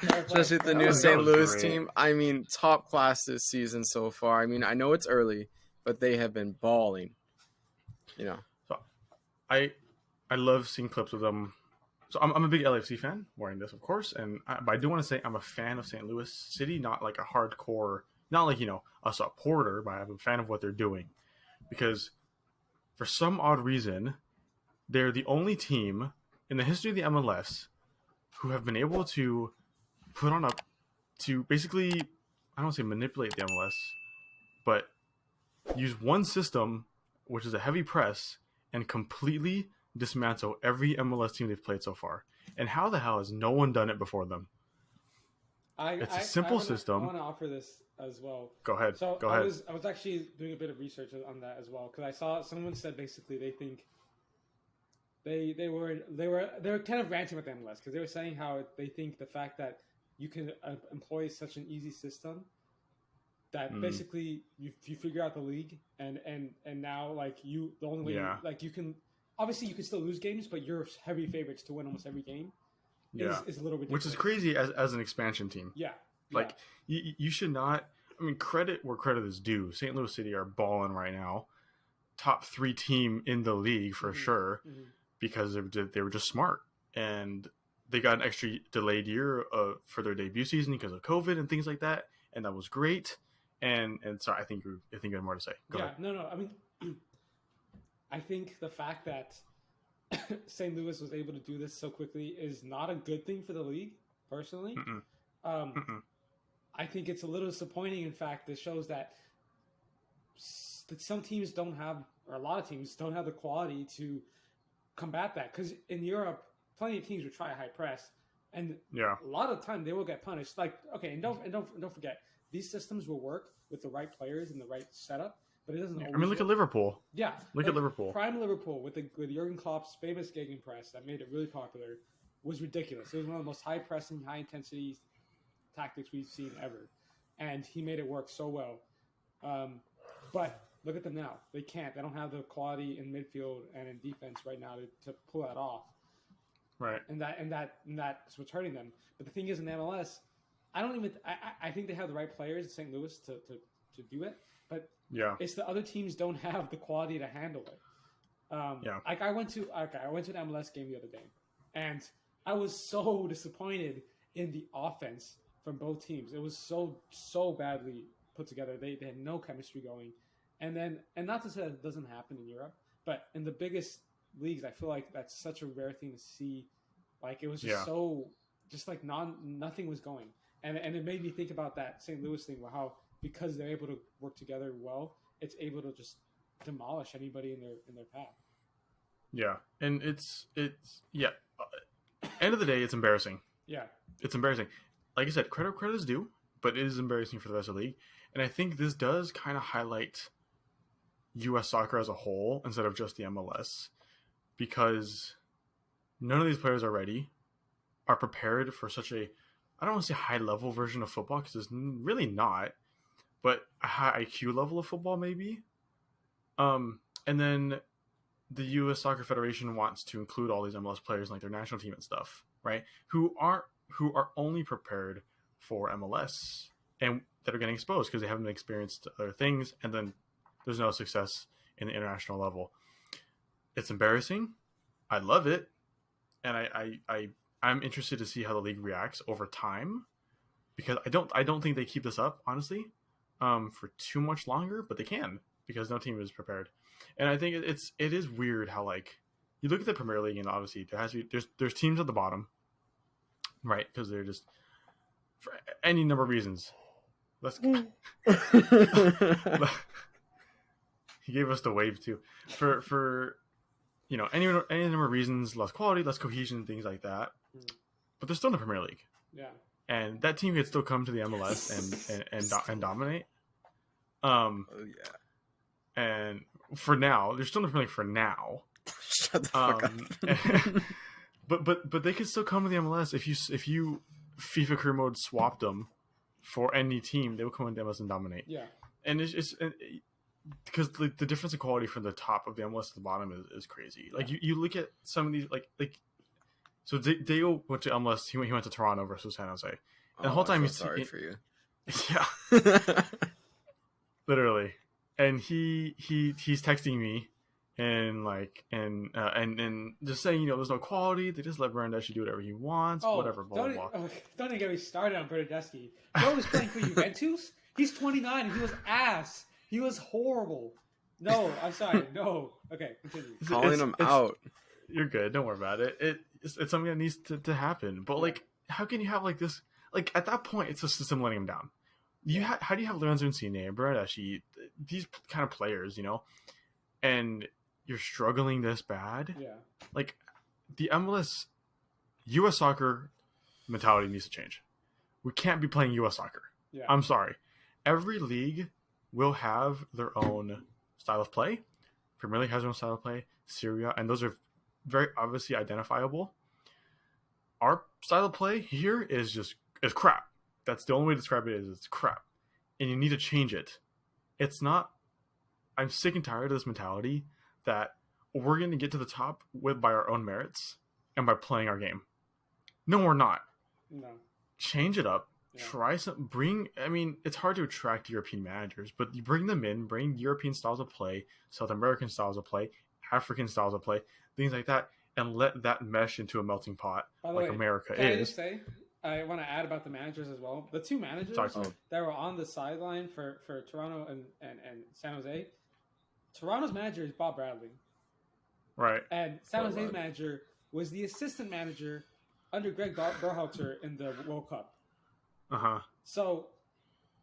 Especially with the new That St. was Louis great. team. I mean, top class this season so far. I mean, I know it's early, but they have been balling. You know. So I I love seeing clips of them. So I'm a big LAFC fan, wearing this, of course, but I do want to say I'm a fan of St. Louis City, not like a hardcore, not like a supporter, but I'm a fan of what they're doing because for some odd reason they're the only team in the history of the MLS who have been able to put on a to basically I don't say manipulate the MLS, but use one system, which is a heavy press, and completely dismantle every MLS team they've played so far. And how the hell has no one done it before them? I It's a I, I simple wanna I system. wanna offer this as well. Go ahead. So Go I ahead. was I was actually doing a bit of research on that as well because I saw someone said basically they think they were kind of ranting with the MLS because they were saying how they think the fact that you can employ such an easy system that Mm, basically you figure out the league and now like you the only way yeah. like you can obviously you can still lose games but you're heavy favorites to win almost every game Yeah. is a little Which is ridiculous. crazy as an expansion team. Yeah, yeah. Like, you should not. I mean, credit where credit is due. St. Louis City are balling right now. Top three team in the league for Hmm. sure Hmm. because they were just smart. And they got an extra delayed year for their debut season because of COVID and things like that. And that was great. And so I think you have more to say. Go Yeah, ahead. no. I mean, I think the fact that St. Louis was able to do this so quickly is not a good thing for the league. Personally, Mm-mm. um, Mm-mm. I think it's a little disappointing. In fact, it shows that some teams don't have, or a lot of teams don't have the quality to combat that. Because in Europe, plenty of teams will try a high press, and Yeah. a lot of the time they will get punished. Like, okay, and don't forget, these systems will work with the right players and the right setup, but it doesn't Yeah. I always mean, look at work. Liverpool. Yeah, Look at like Liverpool. prime Liverpool with Jurgen Klopp's famous gegenpress that made it really popular was ridiculous. It was one of the most high pressing, high intensity tactics we've seen ever, and he made it work so well. Um, but look at them now; they can't. They don't have the quality in midfield and in defense right now to pull that off, Right. and that's what's hurting them. But the thing is, in the MLS, I don't even. I think they have the right players in St. Louis to do it, but Yeah. it's the other teams don't have the quality to handle it. Yeah. Like I went to an MLS game the other day, and I was so disappointed in the offense from both teams. It was so badly put together. They had no chemistry going, and not to say that it doesn't happen in Europe, but in the biggest leagues, I feel like that's such a rare thing to see. Like it was just Yeah. just like nothing was going, and it made me think about that St. Louis thing, where how because they're able to work together well, it's able to just demolish anybody in their path. Yeah. And it's yeah. End of the day, it's embarrassing. Yeah, It's embarrassing. Like I said, credit is due, but it is embarrassing for the rest of the league. And I think this does kind of highlight U.S. soccer as a whole instead of just the MLS because none of these players are prepared for such a, I don't want to say high level version of football because it's really not, but a high IQ level of football maybe. And then the U.S. Soccer Federation wants to include all these MLS players in like their national team and stuff, right? Who are only prepared for MLS and that are getting exposed because they haven't experienced other things, and then there's no success in the international level. It's embarrassing. I love it, and I'm interested to see how the league reacts over time because I don't think they keep this up honestly, for too much longer, but they can because no team is prepared. And I think it is weird how like you look at the Premier League and obviously there's teams at the bottom, right? Because they're just for any number of reasons. Let's he gave us the wave too for any number of reasons, less quality, less cohesion, things like that. But they're still in the Premier League, yeah. and that team could still come to the MLS and dominate. Oh yeah. And for now, they're still in the Premier League for now. Shut the fuck up. But they could still come to the MLS if you FIFA career mode swapped them for any team, they would come into MLS and dominate. Yeah, And it's because the difference in quality from the top of the MLS to the bottom is crazy. Like you look at some of these like So Dale went to MLS. He went to Toronto versus San Jose. And the whole I time feel he's sorry for you. yeah, literally. And he's texting me and just saying, there's no quality. They just let Bernardeschi do whatever he wants, whatever, blah blah blah. Don't even get me started on Bernardeschi. Bro was playing for Juventus. He's 29 and he was ass. He was horrible. No, I'm sorry. No. Okay, continue. Calling him out. You're good. Don't worry about it. It's something that needs to happen. But like, how can you have like this? Like at that point, it's a system letting him down. How do you have Lorenzo Insigne, Bernardeschi, these kind of players, and you're struggling this bad? Yeah. Like the MLS, U.S. soccer mentality needs to change. We can't be playing U.S. soccer. Yeah. I'm sorry. Every league will have their own style of play. Premier League has their own style of play. Syria, and those are very obviously identifiable. Our style of play here is crap. That's the only way to describe it is it's crap. And you need to change it. It's not... I'm sick and tired of this mentality that we're going to get to the top by our own merits and by playing our game. No, we're not. No. Change it up. Yeah. Try some... it's hard to attract European managers, but you bring them in, bring European styles of play, South American styles of play, African styles of play, things like that, and let that mesh into a melting pot like America can is. I just say, I want to add about the managers as well. The two managers that were on the sideline for Toronto and San Jose, Toronto's manager is Bob Bradley. Right. And San Jose's manager was the assistant manager under Greg Berhalter in the World Cup. Uh-huh. So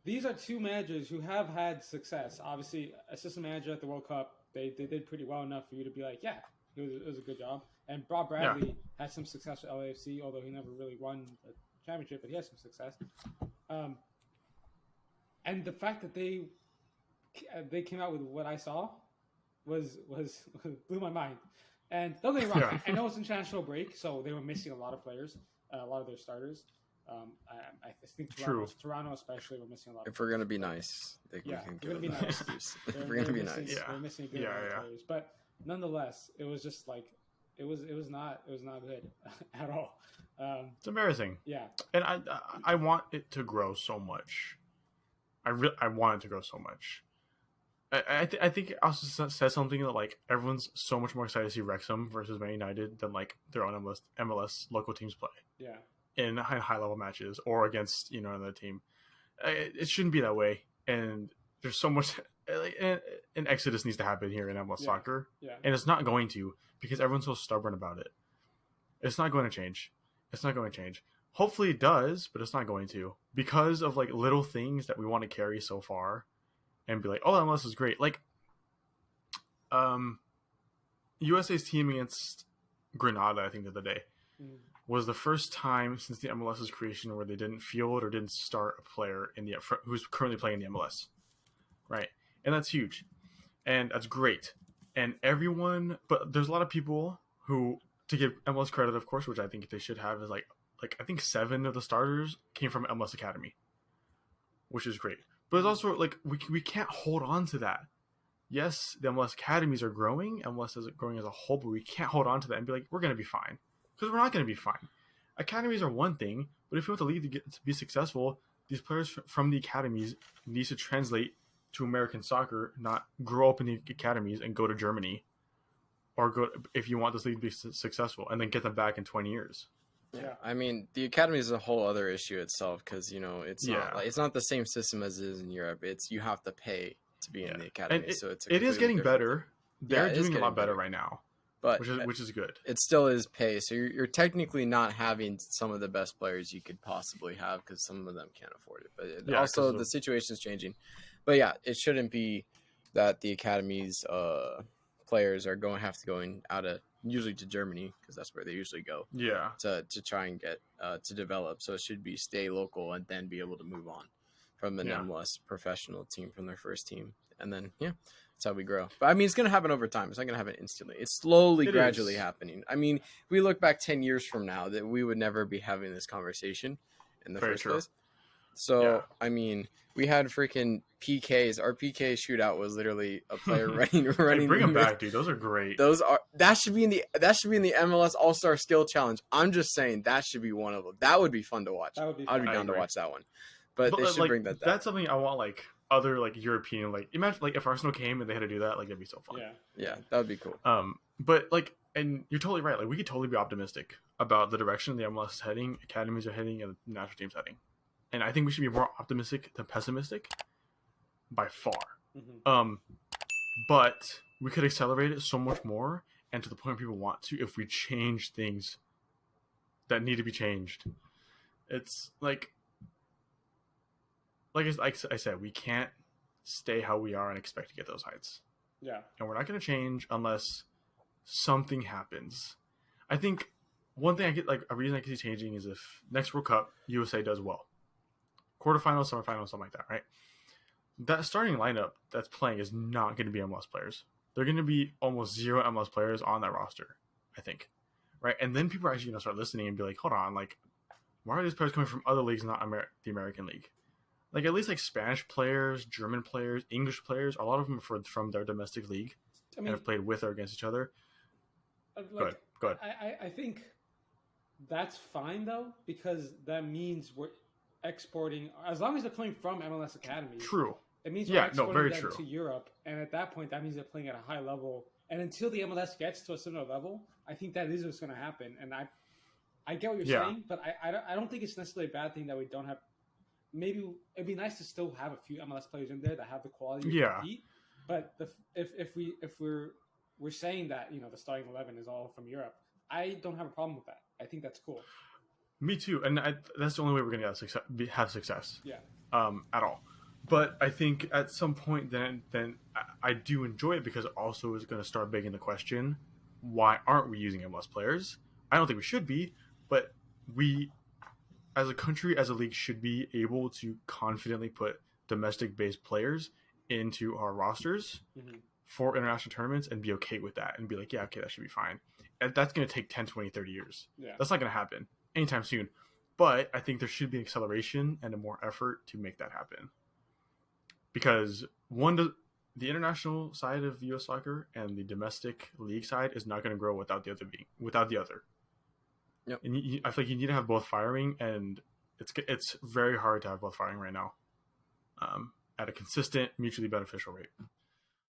these are two managers who have had success. Obviously, assistant manager at the World Cup, they did pretty well enough for you to be like, yeah, it was a good job. And Bob Bradley had some success with LAFC, although he never really won the championship, but he had some success. And the fact that they came out with what I saw was blew my mind. And don't get me wrong, I know it's international break, so they were missing a lot of players, a lot of their starters. I think Toronto especially were missing a lot. If we're gonna be nice, we're gonna be nice. If we're gonna be nice, we're missing good players, but nonetheless, it was just like it was not good at all. It's embarrassing. Yeah, and I want it to grow so much. I want it to grow so much. I think it also says something that like everyone's so much more excited to see Wrexham versus Man United than like their own MLS local teams play. Yeah. In high level matches or against another team. It shouldn't be that way, and there's so much an exodus needs to happen here in MLS soccer, and it's not going to because everyone's so stubborn about it. It's not going to change. Hopefully it does, but it's not going to because of like little things that we want to carry so far and be like, oh, MLS is great. Like USA's team against Grenada, I think the other day, was the first time since the MLS's creation where they didn't field or didn't start a player who's currently playing in the MLS, right? And that's huge, and that's great. And everyone, but there's a lot of people who, to give MLS credit, of course, which I think they should have, is like I think 7 of the starters came from MLS Academy, which is great. But it's also like we can't hold on to that. Yes, the MLS academies are growing, MLS is growing as a whole, but we can't hold on to that and be like, we're going to be fine. Because we're not going to be fine. Academies are one thing, but if you want the league to be successful, these players from the academies need to translate to American soccer, not grow up in the academies and go to Germany, or go if you want this league to be successful, and then get them back in 20 years. Yeah, I mean the academy is a whole other issue itself because it's not the same system as it is in Europe. It's you have to pay to be in the academy, and so it's it is getting better. They're doing a lot better right right now. But which is good. It still is pay, so you're technically not having some of the best players you could possibly have because some of them can't afford it. But also the situation is changing. But yeah, it shouldn't be that the academy's players are have to go out of usually to Germany because that's where they usually go. Yeah. To try and get to develop, so it should be stay local and then be able to move on from an MLS professional team from their first team, and then that's how we grow. But I mean, it's going to happen over time. It's not going to happen instantly. It's gradually happening. I mean, if we look back 10 years from now, that we would never be having this conversation in the first place. So, Yeah. I mean, we had freaking PKs. Our PK shootout was literally a player running. Hey, bring them back, dude. Those are great. That should be in the MLS All Star Skill Challenge. I'm just saying that should be one of them. That would be fun to watch. That would be I'd fun. be down to agree. watch that one. But they should like, bring that. That's something I want. Like other like European. Like imagine like if Arsenal came and they had to do that. Like that'd be so fun. Yeah, that would be cool. But like, and you're totally right. Like we could totally be optimistic about the direction the MLS is heading, academies are heading, and the national team's heading. And I think we should be more optimistic than pessimistic by far. Mm-hmm. But we could accelerate it so much more and to the point where people want to if we change things that need to be changed. It's like I said, we can't stay how we are and expect to get those heights. Yeah. And we're not going to change unless something happens. I think one thing a reason I can see changing is if next World Cup, USA does well. Quarterfinals, semifinals, something like that, right? That starting lineup that's playing is not going to be MLS players. They're going to be almost zero MLS players on that roster, I think. Right? And then people are actually going to start listening and be like, hold on, like, why are these players coming from other leagues, not the American League? Like, at least, like, Spanish players, German players, English players, a lot of them are from their domestic league and have played with or against each other. Like, Go ahead. I think that's fine, though, because that means we're exporting, as long as they're playing from MLS academies. True. It means we're exporting them to Europe, and at that point, that means they're playing at a high level. And until the MLS gets to a similar level, I think that is what's going to happen. And I get what you're saying, but I don't think it's necessarily a bad thing that we don't have. Maybe it'd be nice to still have a few MLS players in there that have the quality to compete. But if we're saying that the starting 11 is all from Europe, I don't have a problem with that. I think that's cool. Me too, and that's the only way we're going to have success. Yeah. At all. But I think at some point then I do enjoy it because it also is going to start begging the question, why aren't we using MLS players? I don't think we should be, but we, as a country, as a league, should be able to confidently put domestic-based players into our rosters for international tournaments and be okay with that and be like, yeah, okay, that should be fine. And that's going to take 10, 20, 30 years. Yeah. That's not going to happen anytime soon. But I think there should be an acceleration and a more effort to make that happen. Because the international side of U.S. soccer and the domestic league side is not going to grow without the other. Yep. And I feel like you need to have both firing, and it's very hard to have both firing right now at a consistent, mutually beneficial rate.